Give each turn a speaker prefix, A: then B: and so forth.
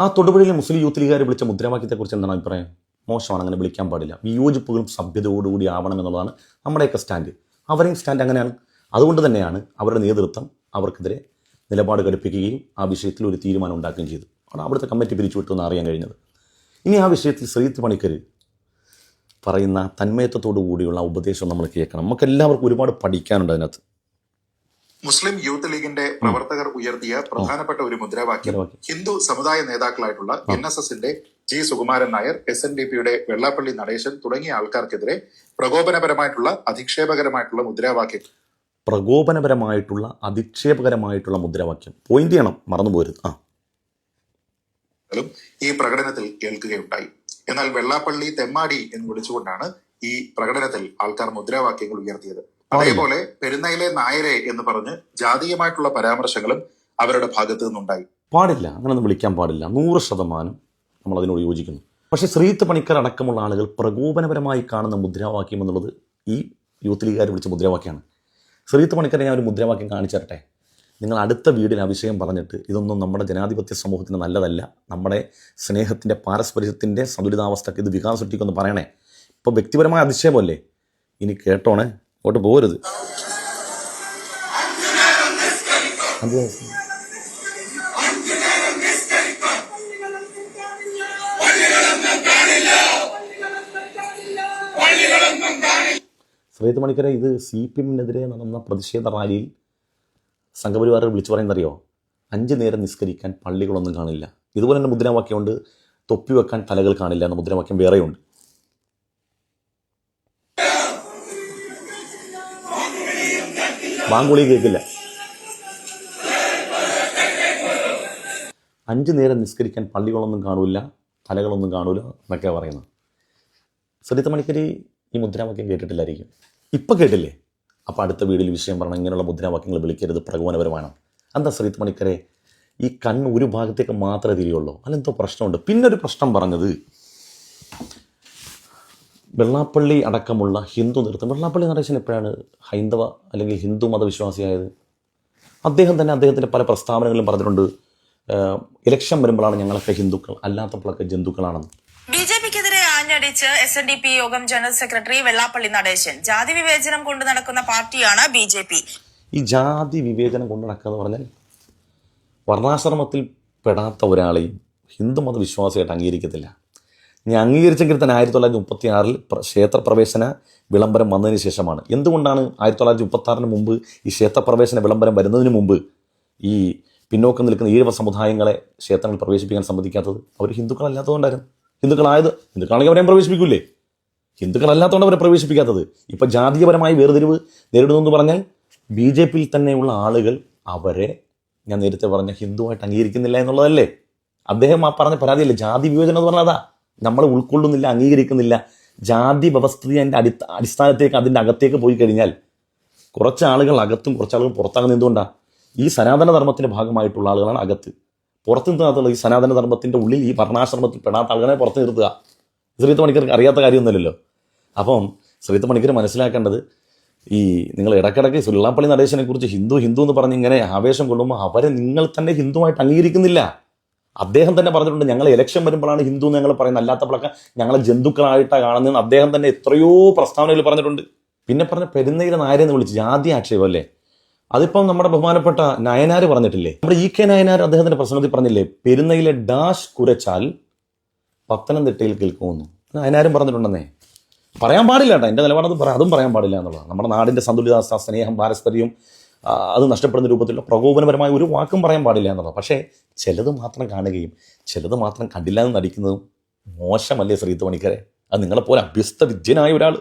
A: ആ തൊടുപുഴയിലെ മുസ്ലിം യൂത്ത് ലീഗുകാർ വിളിച്ച മുദ്രാവാക്യത്തെക്കുറിച്ച് എന്താണ് അഭിപ്രായം? മോശമാണ്, അങ്ങനെ വിളിക്കാൻ പാടില്ല. വിയോജിപ്പുകളും സഭ്യതയോടുകൂടി ആവണം എന്നുള്ളതാണ് നമ്മുടെയൊക്കെ സ്റ്റാൻഡ്. അവരെയും സ്റ്റാൻഡ് അങ്ങനെയാണ്. അതുകൊണ്ട് തന്നെയാണ് അവരുടെ നേതൃത്വം അവർക്കെതിരെ നിലപാട് ഘടിപ്പിക്കുകയും ആ വിഷയത്തിൽ ഒരു തീരുമാനം ഉണ്ടാക്കുകയും ചെയ്തു. ആണ് അവിടുത്തെ കമ്മിറ്റി പിരിച്ചുവിട്ടെന്ന് അറിയാൻ കഴിഞ്ഞത്. ഇനി ആ വിഷയത്തിൽ ശ്രീജിത്ത് പണിക്കർ പറയുന്ന തന്മയത്വത്തോടു കൂടിയുള്ള ഉപദേശം നമ്മൾ കേൾക്കണം. നമുക്കെല്ലാവർക്കും ഒരുപാട് പഠിക്കാനുണ്ട് അതിനകത്ത്.
B: മുസ്ലിം യൂത്ത് ലീഗിന്റെ പ്രവർത്തകർ ഉയർത്തിയ പ്രധാനപ്പെട്ട ഒരു മുദ്രാവാക്യം ഹിന്ദു സമുദായ നേതാക്കളായിട്ടുള്ള NSSന്റെ ജി സുകുമാരൻ നായർ, SNDPയുടെ വെള്ളാപ്പള്ളി നടേശൻ തുടങ്ങിയ ആൾക്കാർക്കെതിരെ പ്രകോപനപരമായിട്ടുള്ള അധിക്ഷേപകരമായിട്ടുള്ള മുദ്രാവാക്യം
A: അധിക്ഷേപകരമായിട്ടുള്ള മുദ്രാവാക്യം പോയിന്റ് ചെയ്യണം, മറന്നുപോരുത്.
B: ഈ പ്രകടനത്തിൽ കേൾക്കുകയുണ്ടായി. എന്നാൽ വെള്ളാപ്പള്ളി തെമ്മാടി എന്ന് വിളിച്ചുകൊണ്ടാണ് ഈ പ്രകടനത്തിൽ ആൾക്കാർ മുദ്രാവാക്യങ്ങൾ ഉയർത്തിയത്. അതേപോലെ പെരുന്നയിലെ നായരെ എന്ന് പറഞ്ഞ് ജാതീയമായിട്ടുള്ള പരാമർശങ്ങളും അവരുടെ ഭാഗത്തു നിന്നുണ്ടായി.
A: പാടില്ല, അങ്ങനൊന്നും വിളിക്കാൻ പാടില്ല. 100% നമ്മൾ അതിനോട് യോജിക്കുന്നു. പക്ഷേ ശ്രീജിത്ത് പണിക്കർ അടക്കമുള്ള ആളുകൾ പ്രകോപനപരമായി കാണുന്ന മുദ്രാവാക്യം എന്നുള്ളത് ഈ യൂത്ത് ലീഗുകാർ വിളിച്ച മുദ്രാവാക്യമാണ്. ശ്രീജിത്ത് പണിക്കരെ ഞാൻ ഒരു മുദ്രാവാക്യം കാണിച്ചു തരട്ടെ. നിങ്ങൾ അടുത്ത വീഡിയോയിൽ ആ വിഷയം പറഞ്ഞിട്ട് ഇതൊന്നും നമ്മുടെ ജനാധിപത്യ സമൂഹത്തിന് നല്ലതല്ല, നമ്മുടെ സ്നേഹത്തിൻ്റെ പാരസ്പര്യത്തിൻ്റെ സന്തുലിതാവസ്ഥയ്ക്ക് ഇത് വികാസം സൃഷ്ടിക്കുമെന്ന് പറയണേ. ഇപ്പോൾ വ്യക്തിപരമായ അധിക്ഷേപമല്ലേ, ഇനി കേട്ടോണേ, അങ്ങോട്ട് പോരുത്. ശ്രീജിത്ത് പണിക്കരെ ഇത് CPM-നെതിരെ നടന്ന പ്രതിഷേധ റാലിയിൽ സംഘപരിവാരർ വിളിച്ചു പറയുന്നറിയോ? 5 നേരം നിസ്കരിക്കാൻ പള്ളികളൊന്നും കാണില്ല. ഇതുപോലെ തന്നെ മുദ്രാവാക്യമുണ്ട്, തൊപ്പി വെക്കാൻ തലകൾ കാണില്ല എന്ന മുദ്രാവാക്യം വേറെയുണ്ട്. ബാങ്കുളി കേൾക്കില്ല. 5 നേരം നിസ്കരിക്കാൻ പള്ളികളൊന്നും കാണൂല, തലകളൊന്നും കാണൂല എന്നൊക്കെയാണ് പറയുന്നത്. ശ്രീജിത്ത് പണിക്കർ ഈ മുദ്രാവാക്യം കേട്ടിട്ടില്ലായിരിക്കും. ഇപ്പം കേട്ടില്ലേ? അപ്പോൾ അടുത്ത വീഡിയോയിൽ വിഷയം പറഞ്ഞാൽ ഇങ്ങനെയുള്ള മുദ്രാവാക്യങ്ങൾ വിളിക്കരുത്, പ്രകോപനപരമാണ്. എന്താ ശ്രീജിത്ത് പണിക്കരെ ഈ കണ്ണ് ഒരു ഭാഗത്തേക്ക് മാത്രമേ തിരിയുള്ളൂ, അല്ലെന്തോ പ്രശ്നമുണ്ട്. പിന്നെ ഒരു പ്രശ്നം പറഞ്ഞത് വെള്ളാപ്പള്ളി അടക്കമുള്ള ഹിന്ദു നേതൃത്വം. വെള്ളാപ്പള്ളി നടേശൻ എപ്പോഴാണ് ഹൈന്ദവ അല്ലെങ്കിൽ ഹിന്ദു മതവിശ്വാസിയായത്? അദ്ദേഹം തന്നെ അദ്ദേഹത്തിൻ്റെ പല പ്രസ്താവനകളിലും പറഞ്ഞിട്ടുണ്ട്, ഇലക്ഷൻ വരുമ്പോഴാണ് ഞങ്ങളൊക്കെ ഹിന്ദുക്കൾ, അല്ലാത്തപ്പോഴൊക്കെ ജന്തുക്കളാണെന്ന്.
C: BJPക്കെതിരെ ആഞ്ഞടിച്ച് SNDP യോഗം ജനറൽ സെക്രട്ടറി വെള്ളാപ്പള്ളി നടേശൻ. ജാതി വിവേചനം കൊണ്ട് നടക്കുന്ന പാർട്ടിയാണ് BJP.
A: ഈ ജാതി വിവേചനം കൊണ്ട് നടക്കുക എന്ന് പറഞ്ഞാൽ വർണ്ണാശ്രമത്തിൽ പെടാത്ത ഒരാളെയും ഹിന്ദു മതവിശ്വാസിയായിട്ട് അംഗീകരിക്കത്തില്ല. ഞാൻ അംഗീകരിച്ചെങ്കിൽ തന്നെ 1936 ക്ഷേത്രപ്രവേശന വിളംബരം വന്നതിന് ശേഷമാണ്. എന്തുകൊണ്ടാണ് 1936 മുമ്പ് ഈ ക്ഷേത്രപ്രവേശന വിളംബരം വരുന്നതിന് മുമ്പ് ഈ പിന്നോക്കം നിൽക്കുന്ന 7 സമുദായങ്ങളെ ക്ഷേത്രങ്ങളിൽ പ്രവേശിപ്പിക്കാൻ സമ്മതിക്കാത്തത്? അവർ ഹിന്ദുക്കളല്ലാത്തതുകൊണ്ടായിരുന്നു. ഹിന്ദുക്കളാണെങ്കിൽ അവരെയും പ്രവേശിപ്പിക്കൂലേ? ഹിന്ദുക്കളല്ലാത്തതുകൊണ്ട് അവരെ പ്രവേശിപ്പിക്കാത്തത്. ഇപ്പം ജാതീയപരമായി വേർതിരിവ് നേരിടുന്നു എന്ന് പറഞ്ഞാൽ BJPയിൽ തന്നെയുള്ള ആളുകൾ അവരെ, ഞാൻ നേരത്തെ പറഞ്ഞ, ഹിന്ദുവായിട്ട് അംഗീകരിക്കുന്നില്ല എന്നുള്ളതല്ലേ? അദ്ദേഹം ആ പറഞ്ഞ പരാതിയല്ലേ ജാതി വിവേചനം എന്ന് പറഞ്ഞാൽ? അതാ നമ്മൾ ഉൾക്കൊള്ളുന്നില്ല, അംഗീകരിക്കുന്നില്ല. ജാതി വ്യവസ്ഥിതി അതിൻ്റെ അടിസ്ഥാനത്തേക്ക്, അതിൻ്റെ അകത്തേക്ക് പോയി കഴിഞ്ഞാൽ കുറച്ച് ആളുകൾ അകത്തും കുറച്ച് ആളുകൾ പുറത്താകുന്നത് എന്തുകൊണ്ടാണ്? ഈ സനാതന ധർമ്മത്തിൻ്റെ ഭാഗമായിട്ടുള്ള ആളുകളാണ് അകത്ത്. പുറത്തു നിർത്തുക ഈ സനാതന ധർമ്മത്തിൻ്റെ ഉള്ളിൽ ഈ വർണ്ണാശ്രമത്തിൽ പെടാത്ത ആളുകളെ പുറത്ത് നിർത്തുക. ശ്രീജിത്ത് പണിക്കർക്ക് അറിയാത്ത കാര്യമൊന്നുമില്ലല്ലോ. അപ്പം ശ്രീജിത്ത് പണിക്കർ മനസ്സിലാക്കേണ്ടത്, ഈ നിങ്ങൾ ഇടയ്ക്കിടയ്ക്ക് വെള്ളാപ്പള്ളി നടേശനെ കുറിച്ച് ഹിന്ദു എന്ന് പറഞ്ഞ് ഇങ്ങനെ ആവേശം കൊള്ളുമ്പോൾ അവരെ നിങ്ങൾ തന്നെ ഹിന്ദുവായിട്ട് അംഗീകരിക്കുന്നില്ല. അദ്ദേഹം തന്നെ പറഞ്ഞിട്ടുണ്ട്, ഞങ്ങൾ ഇലക്ഷൻ വരുമ്പോഴാണ് ഹിന്ദു എന്ന് ഞങ്ങൾ പറയുന്നത്, അല്ലാത്തപ്പോഴൊക്കെ ഞങ്ങളെ ജന്തുക്കളായിട്ടാണ് കാണുന്നതെന്ന് അദ്ദേഹം തന്നെ എത്രയോ പ്രസ്താവനയിൽ പറഞ്ഞിട്ടുണ്ട്. പിന്നെ പറഞ്ഞ പെരുന്നയിലെ നായരെന്ന് വിളിച്ച് ജാതി ആക്ഷേപം അല്ലേ? അതിപ്പം നമ്മുടെ ബഹുമാനപ്പെട്ട നയനാർ പറഞ്ഞിട്ടില്ലേ? നമ്മുടെ EK നയനാർ അദ്ദേഹത്തിൻ്റെ പ്രസംഗത്തിൽ പറഞ്ഞില്ലേ, പെരുന്നയിലെ ഡാഷ് കുരച്ചാൽ പത്തനംതിട്ടയിൽ കേൾക്കുമെന്നു. നയനാരും പറഞ്ഞിട്ടുണ്ടെന്നേ. പറയാൻ പാടില്ല കേട്ടോ, എൻ്റെ നിലപാടത് അതും പറയാൻ പാടില്ല എന്നുള്ളതാണ്. നമ്മുടെ നാടിൻ്റെ സന്തുലിതാവസ്ഥ, സ്നേഹം, പാരസ്പര്യം അത് നഷ്ടപ്പെടുന്ന രൂപത്തിലുള്ള പ്രകോപനപരമായ ഒരു വാക്കും പറയാൻ പാടില്ല എന്നുള്ളത്. പക്ഷേ ചിലത് മാത്രം കാണുകയും ചിലത് മാത്രം കണ്ടില്ല എന്ന് നടിക്കുന്നതും മോശമല്ലേ ശ്രീജിത്ത് പണിക്കരെ? അത് നിങ്ങളെപ്പോലെ അഭ്യസ്ത വിദ്യനായ ഒരാൾ